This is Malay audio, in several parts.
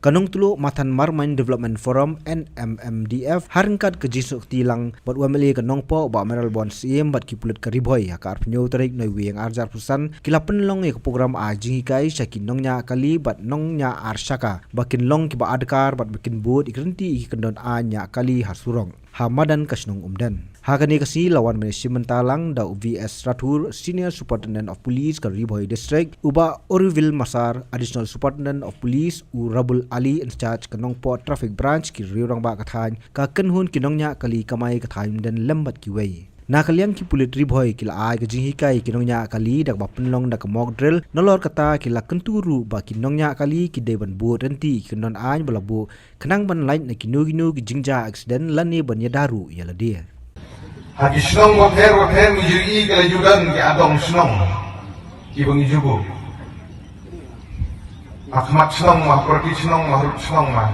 Kanong tulo Matan Marmain Development Forum NMMDF harengkat kejisuk tilang bat wameli kanong po ba meral bon siem bat kipulit kariboy akar penyo tarik noi wi yang arjar pusan kila penlong ke program ajing kai syakin nongnya kali bat nongnya arsyaka bakin long kiba adkar bat bakin bud ikrenti ikendon anya kali harsurong Hamadan kasnong umdan. Hakani kasi lawan manajemen talang da VS Rathur Senior Superintendent of Police Kariboy District uba Orville Masar Additional Superintendent of Police u Rabul Ali in charge kanong po traffic branch ki riurang ba kathan ka kenhun kinongnya kali kamay kathan dan lembat kiway. Nakaliang ki pulit riboy kila ay kajinghikai kinongnya kali dak bapenlong dak mock drill nolor kata kila kenturu ba kinongnya kali ki deban bu renti kinon ay balabu kenang ban lain na kinuginu ki jingja accident lani ban yadaru yala dia. Hagi senong waper mijui kala judan ki adong senong ki bangi jubu. Akmat senong mah perti senong mah rut senong mah.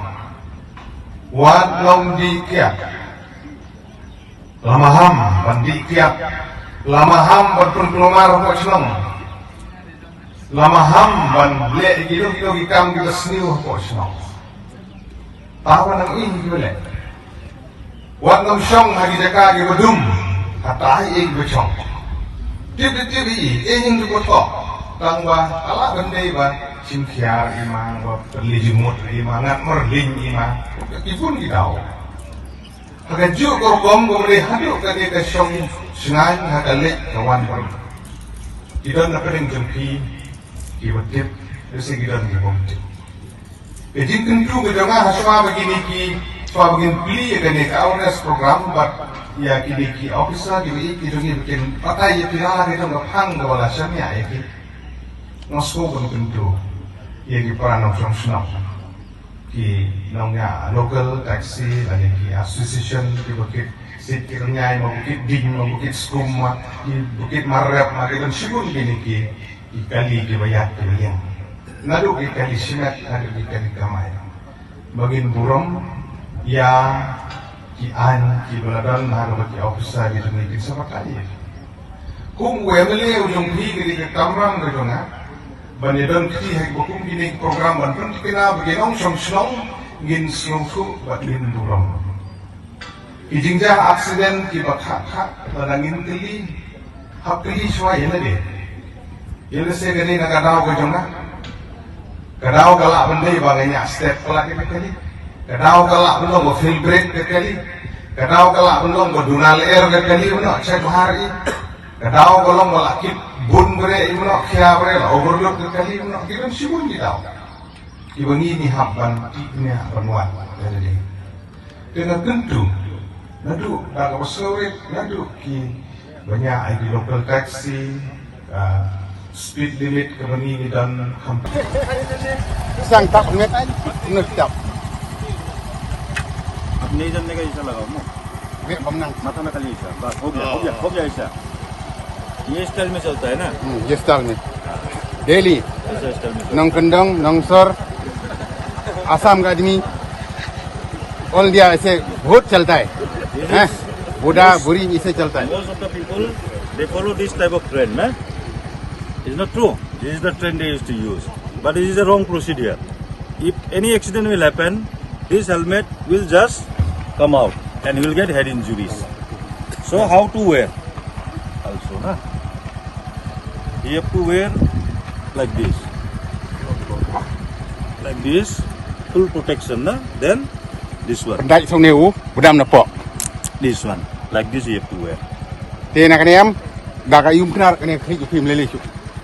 Wat long di kia. Lamaham bandi kia. Lamaham berpun kelomar kok senong. Lamaham ban le gitu gikam kita seniu kok senong. Tahu nang ini gimana? Wat ngam syong hagi jaka gi bedum kata ai becong tibi ingin juga tok tang ba ala bende ba simkhiar imang ba perli jumut imang ngat merling imang kipun gidau haga ju korkom gomre hadu kade ka syong sengan haga lek kawan ba idon na pering jempi ki wetip dese gidon gi bomti ejin kentu gedanga haswa begini ki so begin beli kene ka awareness program bat ya ki officer ki bikin patai ya pila hari dong ngapang wala syamia ya ki ngosko pun kentu ya ki peran nong senang ki nongnya local taxi lagi ki association ki bukit sit ki nyai mau bukit ding mau bukit skum ki bukit marap mari kan sibun gini ki kali ki bayat ki yang nadu ki kali simat nadu ki kali kamay bagin burong ya ki an ki baladan na ki officer di dunia ki sama kali kung wemele ujung hi di kamrang de dona banedon ki hai bokum gini program ban pun kina beginong song gin slongsu batlin durong ijingja accident ki bakha lanangin kili hapli shwa yana de yana se gani na gadao go jonga gadao kala bandai baganya step kala ki kali kadau kalak belum go fill break kali kadau kalak belum go dunal air kali uno cek hari kadau belum go lakit bun bre uno kya bre la overload kali uno kiran sibun gidau ibangi ni habban ni habban jadi dengan tentu nadu dak sore nadu ki banyak ID local taxi speed limit kebeni dan hampir sang tak net ngetap अपने जमने का हिस्सा लगाओ मो माथा में खाली हिस्सा बस हो गया हिस्सा ये स्टाइल में चलता है ना ये स्टाइल में डेली ऐसा स्टाइल में नंग कंडंग नंगसर आसाम का आदमी ऑल इंडिया ऐसे बहुत चलता है बूढ़ा बुरी इसे चलता है most of the people they follow this type of trend man it's not true this is the trend they used to use but this is a wrong procedure if any accident will happen this helmet will just come out and he will get head injuries. So how to wear? Also, na? You have to wear like this, full protection, na? Then this one, Dai song neu budam na po. this one, like this you have to wear. Te na kaniam daga yum knar kani kli film lele chu.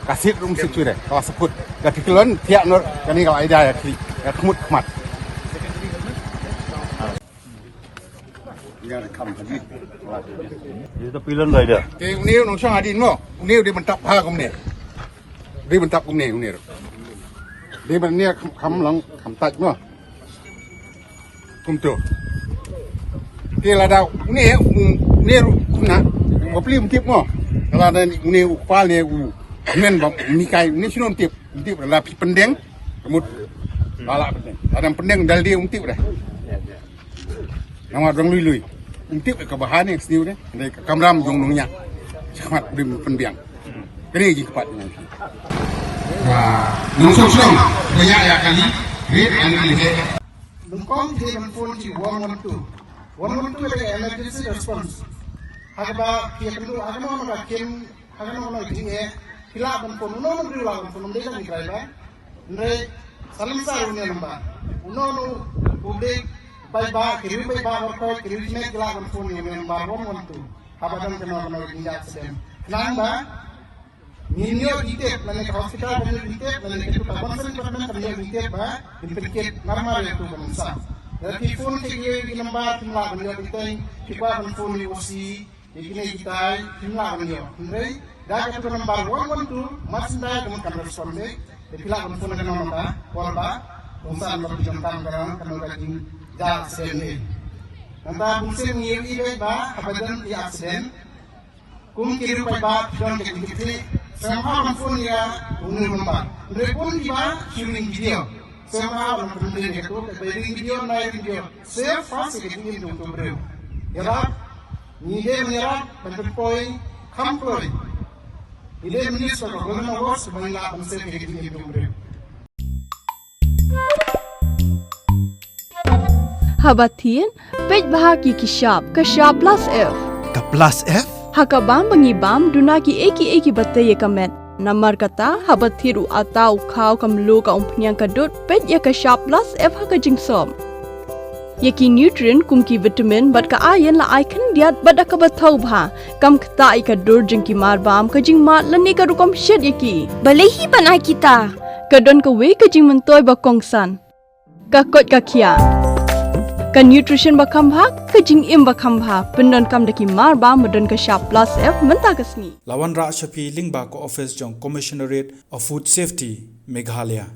Kasit rum sit chu de ka saput. Ka tiklon tiak nor kani ka aida ya kli. Ya khmut khmat. This is the pillion rider. Te neu nong sang adin mo. Neu dia mentap ha kum ne. Dia mentap kum ne kum ne. Dia ban ne kham lang kham taj mo. Kum tu. Te la da ne kum na. Mo plim tip mo. Kalau ada ne upal ne men ba ni kai ni sinon tip la pi pendeng. Kemut lala pendeng. Ada pendeng dal dia tip dah. Nama orang lui untuk kebahan yang senior deh, dari kamram jong nongnya, cepat beri penbiang, kini lagi cepat dengan. Nah, nongsom banyak ya kali. Read and release. Lungkong di man phone di 112. 112 ada emergency response. Hagaba kia kendu agama mana kim agama mana tinggi. Kila man phone uno man riulah man phone mereka ni kaya. Nre salam sa unia namba. Uno public bai ba kiri bai ba workoi kiri me kila man phone ni namba 112. Habadan kena mana tinggi accident. Namba Ninyo dite, lain ke hospital kami dite, lain ke tu kawasan department kami dite ba, implicate normal itu bangsa. Dari phone ke dia di nombor timlah kami dite, kita kan phone ni osi, ikini kita timlah kami dia. Jadi dah kita nombor 112, masih dah kami kan respon deh. Kita kan phone kan nombor warba, bangsa nombor jangkaan kan lagi dah sendiri. Nanti bangsa ni ini ba, abadan di accident. Kung kiri pa ba, don ke kiri. Somehow ang phone niya, unang number. Repon di ba, shooting video. Somehow ang phone niya ito, kaya video na video. Save fast, ikigin yung tubre. Yarap, nide manirap, pagpagpoy, kampoy. Ide minis pa kung gano'n ako, sabay na ang save, ikigin yung tubre. Habatin, pej bahagi kishap, kashap plus F. Ka plus F? Hakabam bangibam dunaki eki bataya kamet. Namar kata habathiru atau kau kamlu ka umpnyang kadut pet ya ka sharp plus F haka jingsom. Yaki nutrient kumki vitamin bat ka ayan la icon diat bat ka bathau bha kam kata ika dur jingki marbam ka jingmat lani ka rukom shed yaki. Balehi banai kita. Kadon ka we ka jing mentoy ba kongsan. Ka kot ka kia. Ka nutrition bakam bhak ka jing im bakam bha pendon kam daki mar ba medon ka sharp plus F menta kasni Lawan Rak Shafi Lingba ko office jong Commissionerate of Food Safety Meghalaya